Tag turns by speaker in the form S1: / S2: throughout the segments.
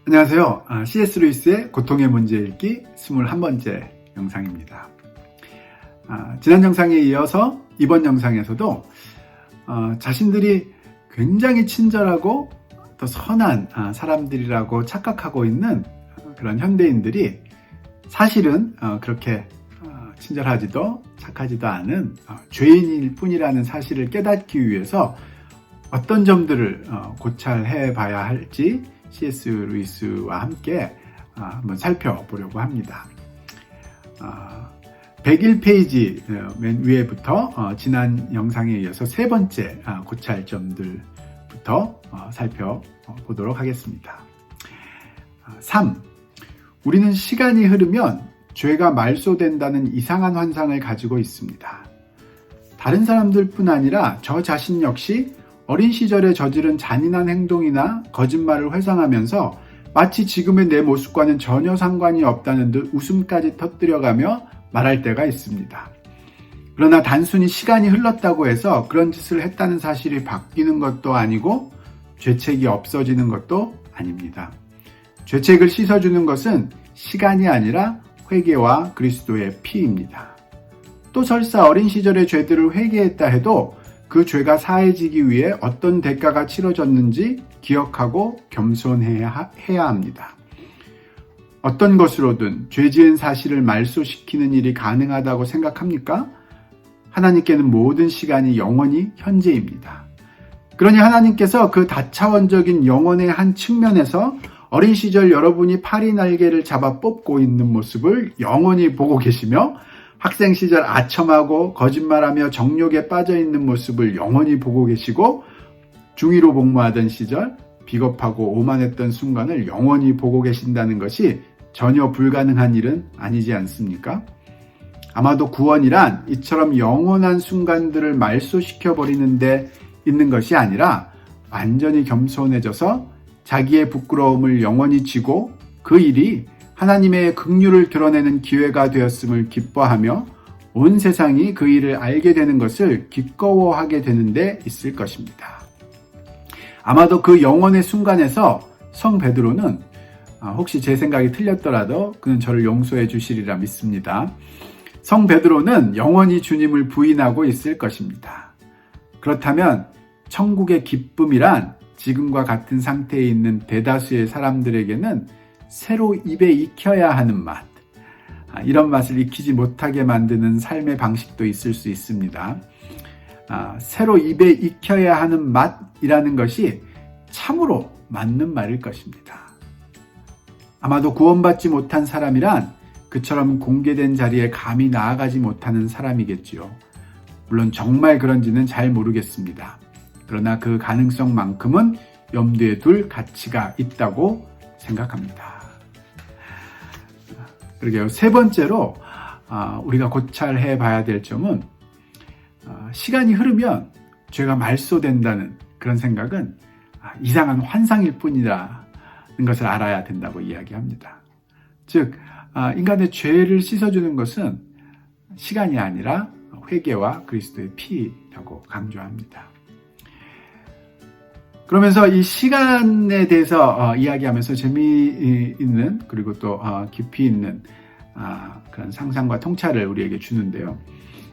S1: 안녕하세요. C.S. 루이스의 고통의 문제 읽기 21번째 영상입니다. 지난 영상에 이어서 이번 영상에서도 자신들이 굉장히 친절하고 또 선한 사람들이라고 착각하고 있는 그런 현대인들이 사실은 그렇게 친절하지도 착하지도 않은 죄인일 뿐이라는 사실을 깨닫기 위해서 어떤 점들을 고찰해 봐야 할지 C.S. 루이스와 함께 한번 살펴보려고 합니다. 101페이지 맨 위에부터 지난 영상에 이어서 세 번째 고찰점들부터 살펴보도록 하겠습니다. 3. 우리는 시간이 흐르면 죄가 말소된다는 이상한 환상을 가지고 있습니다. 다른 사람들뿐 아니라 저 자신 역시 어린 시절에 저지른 잔인한 행동이나 거짓말을 회상하면서 마치 지금의 내 모습과는 전혀 상관이 없다는 듯 웃음까지 터뜨려가며 말할 때가 있습니다. 그러나 단순히 시간이 흘렀다고 해서 그런 짓을 했다는 사실이 바뀌는 것도 아니고 죄책이 없어지는 것도 아닙니다. 죄책을 씻어주는 것은 시간이 아니라 회개와 그리스도의 피입니다. 또 설사 어린 시절의 죄들을 회개했다 해도 그 죄가 사해지기 위해 어떤 대가가 치러졌는지 기억하고 겸손해야 합니다. 어떤 것으로든 죄 지은 사실을 말소시키는 일이 가능하다고 생각합니까? 하나님께는 모든 시간이 영원히 현재입니다. 그러니 하나님께서 그 다차원적인 영혼의 한 측면에서 어린 시절 여러분이 파리 날개를 잡아 뽑고 있는 모습을 영원히 보고 계시며 학생 시절 아첨하고 거짓말하며 정욕에 빠져있는 모습을 영원히 보고 계시고 중2로 복무하던 시절 비겁하고 오만했던 순간을 영원히 보고 계신다는 것이 전혀 불가능한 일은 아니지 않습니까? 아마도 구원이란 이처럼 영원한 순간들을 말소시켜버리는 데 있는 것이 아니라 완전히 겸손해져서 자기의 부끄러움을 영원히 지고 그 일이 하나님의 긍휼을 드러내는 기회가 되었음을 기뻐하며 온 세상이 그 일을 알게 되는 것을 기꺼워하게 되는 데 있을 것입니다. 아마도 그 영원의 순간에서 성 베드로는 혹시 제 생각이 틀렸더라도 그는 저를 용서해 주시리라 믿습니다. 성 베드로는 영원히 주님을 부인하고 있을 것입니다. 그렇다면 천국의 기쁨이란 지금과 같은 상태에 있는 대다수의 사람들에게는 새로 입에 익혀야 하는 맛, 이런 맛을 익히지 못하게 만드는 삶의 방식도 있을 수 있습니다. 새로 입에 익혀야 하는 맛이라는 것이 참으로 맞는 말일 것입니다. 아마도 구원받지 못한 사람이란 그처럼 공개된 자리에 감히 나아가지 못하는 사람이겠지요. 물론 정말 그런지는 잘 모르겠습니다. 그러나 그 가능성만큼은 염두에 둘 가치가 있다고 생각합니다. 그러게요. 세 번째로 우리가 고찰해 봐야 될 점은 시간이 흐르면 죄가 말소된다는 그런 생각은 이상한 환상일 뿐이라는 것을 알아야 된다고 이야기합니다. 즉 인간의 죄를 씻어주는 것은 시간이 아니라 회개와 그리스도의 피라고 강조합니다. 그러면서 이 시간에 대해서 이야기하면서 재미있는 그리고 또 깊이 있는 그런 상상과 통찰을 우리에게 주는데요.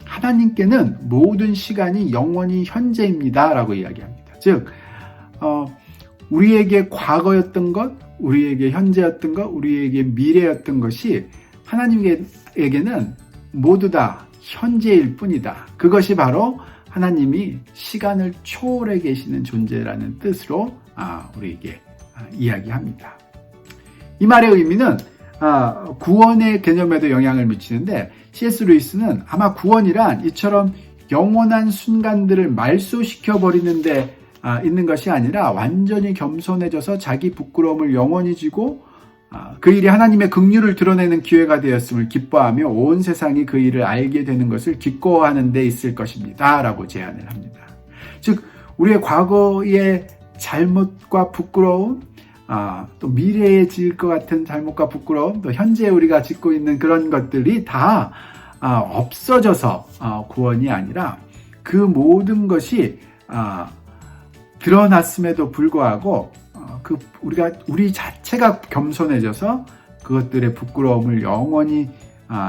S1: 하나님께는 모든 시간이 영원히 현재입니다 라고 이야기합니다. 즉 우리에게 과거였던 것, 우리에게 현재였던 것, 우리에게 미래였던 것이 하나님에게는 모두 다 현재일 뿐이다. 그것이 바로 하나님이 시간을 초월해 계시는 존재라는 뜻으로 우리에게 이야기합니다. 이 말의 의미는 구원의 개념에도 영향을 미치는데 C.S. 루이스는 아마 구원이란 이처럼 영원한 순간들을 말소시켜 버리는데 있는 것이 아니라 완전히 겸손해져서 자기 부끄러움을 영원히 지고 그 일이 하나님의 긍휼을 드러내는 기회가 되었음을 기뻐하며 온 세상이 그 일을 알게 되는 것을 기꺼워하는 데 있을 것입니다 라고 제안을 합니다. 즉 우리의 과거의 잘못과 부끄러움, 또 미래에 지을 것 같은 잘못과 부끄러움, 또 현재 우리가 짓고 있는 그런 것들이 다 없어져서 구원이 아니라 그 모든 것이 드러났음에도 불구하고 우리 자체가 겸손해져서 그것들의 부끄러움을 영원히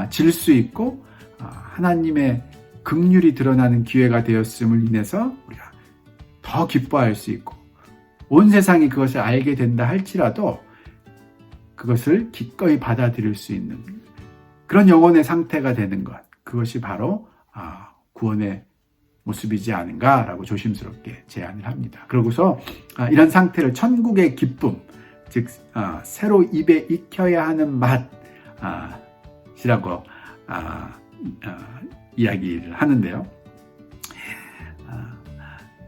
S1: 질 수 있고 하나님의 긍휼이 드러나는 기회가 되었음을 인해서 우리가 더 기뻐할 수 있고 온 세상이 그것을 알게 된다 할지라도 그것을 기꺼이 받아들일 수 있는 그런 영혼의 상태가 되는 것, 그것이 바로 구원의 모습이지 않은가라고 조심스럽게 제안을 합니다. 그러고서 이런 상태를 천국의 기쁨, 즉 새로 입에 익혀야 하는 맛이라고 이야기를 하는데요.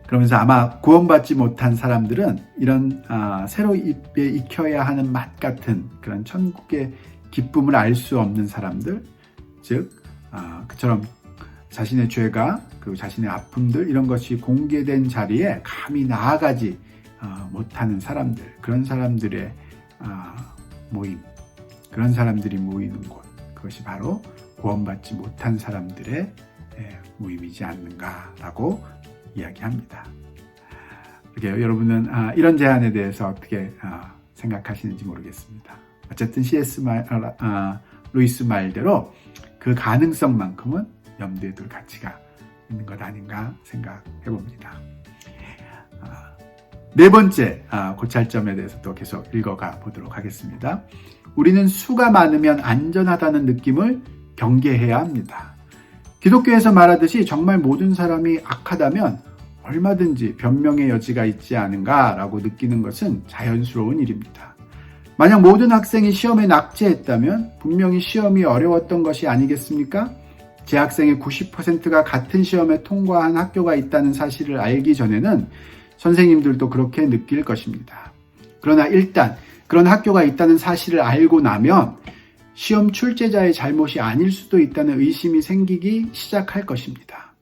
S1: 그러면서 아마 구원받지 못한 사람들은 이런 새로 입에 익혀야 하는 맛 같은 그런 천국의 기쁨을 알 수 없는 사람들, 즉 그처럼 자신의 죄가 그리고 자신의 아픔들 이런 것이 공개된 자리에 감히 나아가지 못하는 사람들, 그런 사람들의 모임, 그런 사람들이 모이는 곳, 그것이 바로 구원받지 못한 사람들의 모임이지 않는가라고 이야기합니다. 여러분은 이런 제안에 대해서 어떻게 생각하시는지 모르겠습니다. 어쨌든 C.S. 루이스 말대로 그 가능성만큼은 염두에 둘 가치가 있는 것 아닌가 생각해 봅니다. 네 번째 고찰점에 대해서 또 계속 읽어가 보도록 하겠습니다. 우리는 수가 많으면 안전하다는 느낌을 경계해야 합니다. 기독교에서 말하듯이 정말 모든 사람이 악하다면 얼마든지 변명의 여지가 있지 않은가라고 느끼는 것은 자연스러운 일입니다. 만약 모든 학생이 시험에 낙제했다면 분명히 시험이 어려웠던 것이 아니겠습니까? 재학생의 90%가 같은 시험에 통과한 학교가 있다는 사실을 알기 전에는 선생님들도 그렇게 느낄 것입니다. 그러나 일단 그런 학교가 있다는 사실을 알고 나면 시험 출제자의 잘못이 아닐 수도 있다는 의심이 생기기 시작할 것입니다.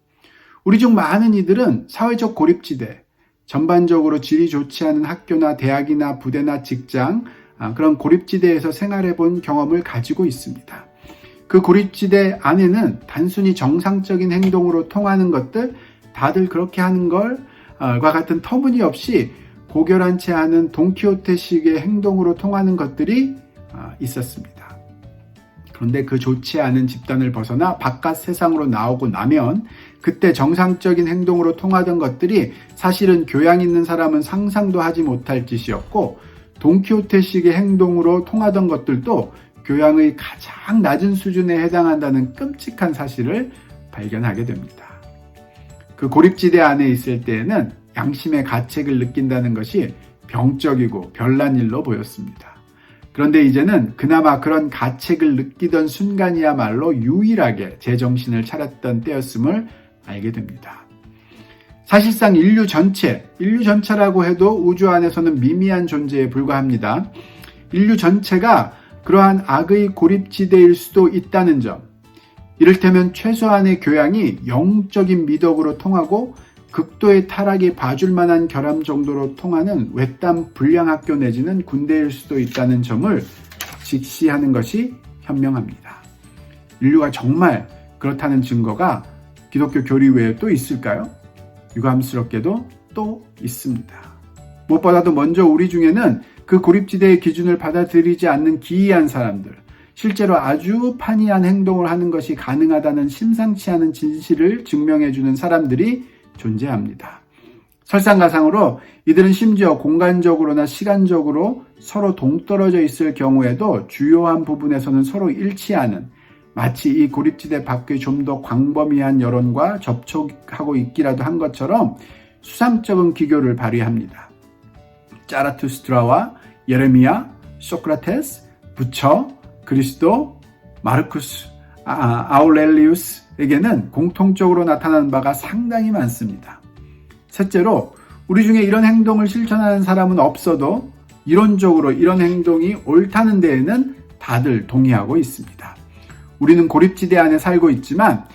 S1: 우리 중 많은 이들은 사회적 고립지대, 전반적으로 질이 좋지 않은 학교나 대학이나 부대나 직장, 그런 고립지대에서 생활해 본 경험을 가지고 있습니다. 그 고립지대 안에는 단순히 정상적인 행동으로 통하는 것들, 다들 그렇게 하는 걸과 같은 터무니없이 고결한 채 하는 돈키호테식의 행동으로 통하는 것들이 있었습니다. 그런데 그 좋지 않은 집단을 벗어나 바깥 세상으로 나오고 나면 그때 정상적인 행동으로 통하던 것들이 사실은 교양 있는 사람은 상상도 하지 못할 짓이었고, 돈키호테식의 행동으로 통하던 것들도 교양의 가장 낮은 수준에 해당한다는 끔찍한 사실을 발견하게 됩니다. 그 고립지대 안에 있을 때에는 양심의 가책을 느낀다는 것이 병적이고 별난 일로 보였습니다. 그런데 이제는 그나마 그런 가책을 느끼던 순간이야말로 유일하게 제정신을 차렸던 때였음을 알게 됩니다. 사실상 인류 전체라고 해도 우주 안에서는 미미한 존재에 불과합니다. 인류 전체가 그러한 악의 고립지대일 수도 있다는 점, 이를테면 최소한의 교양이 영적인 미덕으로 통하고 극도의 타락이 봐줄 만한 결함 정도로 통하는 외딴 불량학교 내지는 군대일 수도 있다는 점을 직시하는 것이 현명합니다. 인류가 정말 그렇다는 증거가 기독교 교리 외에 또 있을까요? 유감스럽게도 또 있습니다. 무엇보다도 먼저 우리 중에는 그 고립지대의 기준을 받아들이지 않는 기이한 사람들, 실제로 아주 판이한 행동을 하는 것이 가능하다는 심상치 않은 진실을 증명해주는 사람들이 존재합니다. 설상가상으로 이들은 심지어 공간적으로나 시간적으로 서로 동떨어져 있을 경우에도 주요한 부분에서는 서로 일치하는, 마치 이 고립지대 밖의 좀 더 광범위한 여론과 접촉하고 있기라도 한 것처럼 수상쩍은 기교를 발휘합니다. 자라투스트라와 예레미야, 소크라테스, 부처, 그리스도, 마르쿠스, 아울렐리우스에게는 공통적으로 나타나는 바가 상당히 많습니다. 셋째로, 우리 중에 이런 행동을 실천하는 사람은 없어도 이론적으로 이런 행동이 옳다는 데에는 다들 동의하고 있습니다. 우리는 고립지대 안에 살고 있지만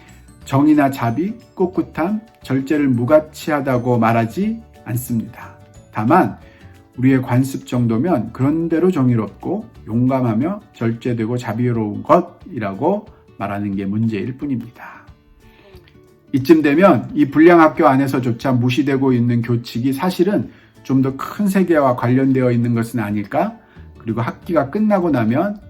S1: 정의나 자비, 꿋꿋함, 절제를 무가치하다고 말하지 않습니다. 다만 우리의 관습 정도면 그런대로 정의롭고 용감하며 절제되고 자비로운 것이라고 말하는 게 문제일 뿐입니다. 이쯤 되면 이 불량학교 안에서조차 무시되고 있는 교칙이 사실은 좀 더 큰 세계와 관련되어 있는 것은 아닐까? 그리고 학기가 끝나고 나면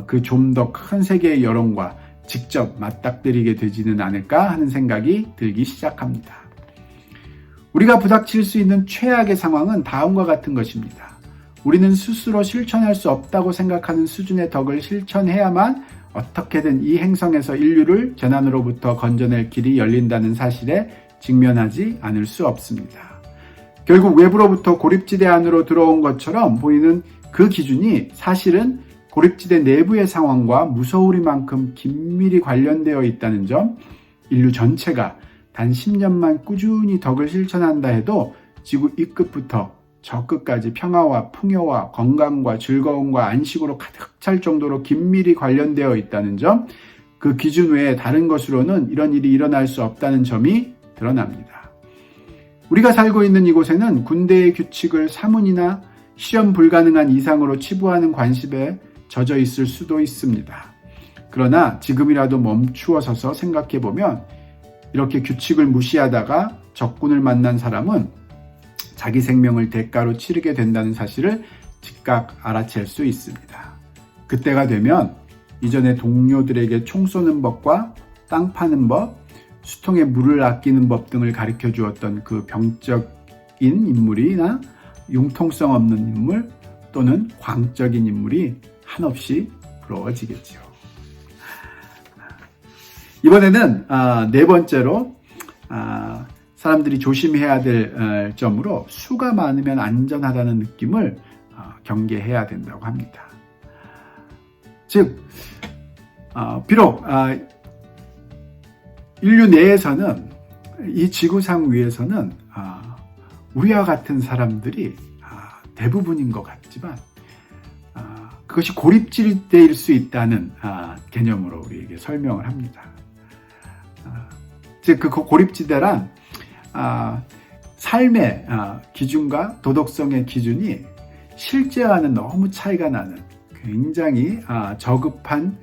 S1: 그 좀 더 큰 세계의 여론과 직접 맞닥뜨리게 되지는 않을까 하는 생각이 들기 시작합니다. 우리가 부닥칠 수 있는 최악의 상황은 다음과 같은 것입니다. 우리는 스스로 실천할 수 없다고 생각하는 수준의 덕을 실천해야만 어떻게든 이 행성에서 인류를 재난으로부터 건져낼 길이 열린다는 사실에 직면하지 않을 수 없습니다. 결국 외부로부터 고립지대 안으로 들어온 것처럼 보이는 그 기준이 사실은 고립지대 내부의 상황과 무서우리만큼 긴밀히 관련되어 있다는 점, 인류 전체가 단 10년만 꾸준히 덕을 실천한다 해도 지구 이 끝부터 저 끝까지 평화와 풍요와 건강과 즐거움과 안식으로 가득 찰 정도로 긴밀히 관련되어 있다는 점, 그 기준 외에 다른 것으로는 이런 일이 일어날 수 없다는 점이 드러납니다. 우리가 살고 있는 이곳에는 군대의 규칙을 사문이나 실현 불가능한 이상으로 치부하는 관습에 젖어 있을 수도 있습니다. 그러나 지금이라도 멈추어 서서 생각해보면 이렇게 규칙을 무시하다가 적군을 만난 사람은 자기 생명을 대가로 치르게 된다는 사실을 즉각 알아챌 수 있습니다. 그때가 되면 이전에 동료들에게 총 쏘는 법과 땅 파는 법, 수통에 물을 아끼는 법 등을 가르쳐 주었던 그 병적인 인물이나 융통성 없는 인물 또는 광적인 인물이 한없이 부러워지겠죠. 이번에는 네 번째로 사람들이 조심해야 될 점으로 수가 많으면 안전하다는 느낌을 경계해야 된다고 합니다. 즉 비록 인류 내에서는 이 지구상 위에서는 우리와 같은 사람들이 대부분인 것 같지만 그것이 고립지대일 수 있다는 개념으로 우리에게 설명을 합니다. 즉 그 고립지대란 삶의 기준과 도덕성의 기준이 실제와는 너무 차이가 나는 굉장히 저급한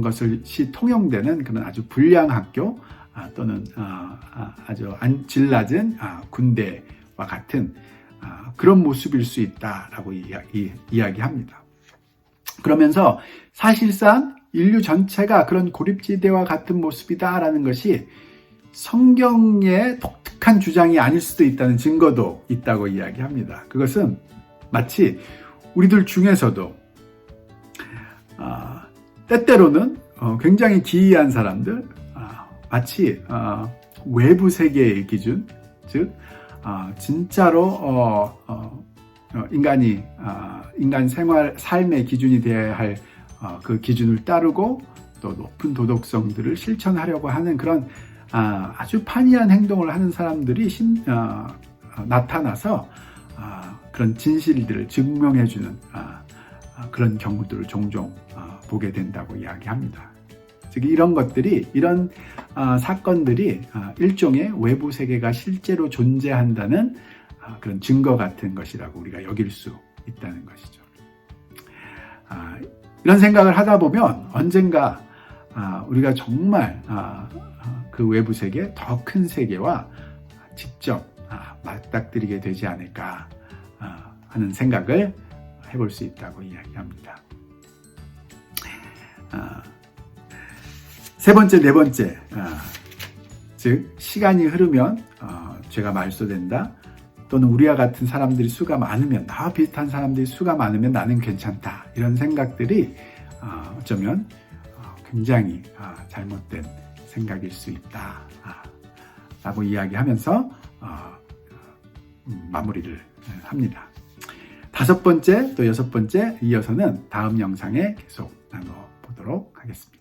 S1: 것이 통용되는 그런 아주 불량 학교 또는 아주 질 낮은 군대와 같은 그런 모습일 수 있다라고 이야기합니다. 그러면서 사실상 인류 전체가 그런 고립지대와 같은 모습이다라는 것이 성경의 독특한 주장이 아닐 수도 있다는 증거도 있다고 이야기합니다. 그것은 마치 우리들 중에서도 때때로는 굉장히 기이한 사람들, 마치 외부 세계의 기준, 즉 진짜로 인간 생활 삶의 기준이 되어야 할 그 기준을 따르고 또 높은 도덕성들을 실천하려고 하는 그런 아주 판이한 행동을 하는 사람들이 나타나서 그런 진실들을 증명해주는 그런 경우들을 종종 보게 된다고 이야기합니다. 즉 이런 것들이 이런 사건들이 일종의 외부 세계가 실제로 존재한다는 그런 증거 같은 것이라고 우리가 여길 수 있다는 것이죠. 이런 생각을 하다 보면 언젠가 우리가 정말 그 외부 세계, 더 큰 세계와 직접 맞닥뜨리게 되지 않을까 하는 생각을 해볼 수 있다고 이야기합니다. 세 번째, 네 번째, 즉 시간이 흐르면 죄가 말소된다. 또는 우리와 같은 사람들이 수가 많으면, 나와 비슷한 사람들이 수가 많으면 나는 괜찮다. 이런 생각들이 어쩌면 굉장히 잘못된 생각일 수 있다. 라고 이야기하면서 마무리를 합니다. 다섯 번째 또 여섯 번째 이어서는 다음 영상에 계속 나눠보도록 하겠습니다.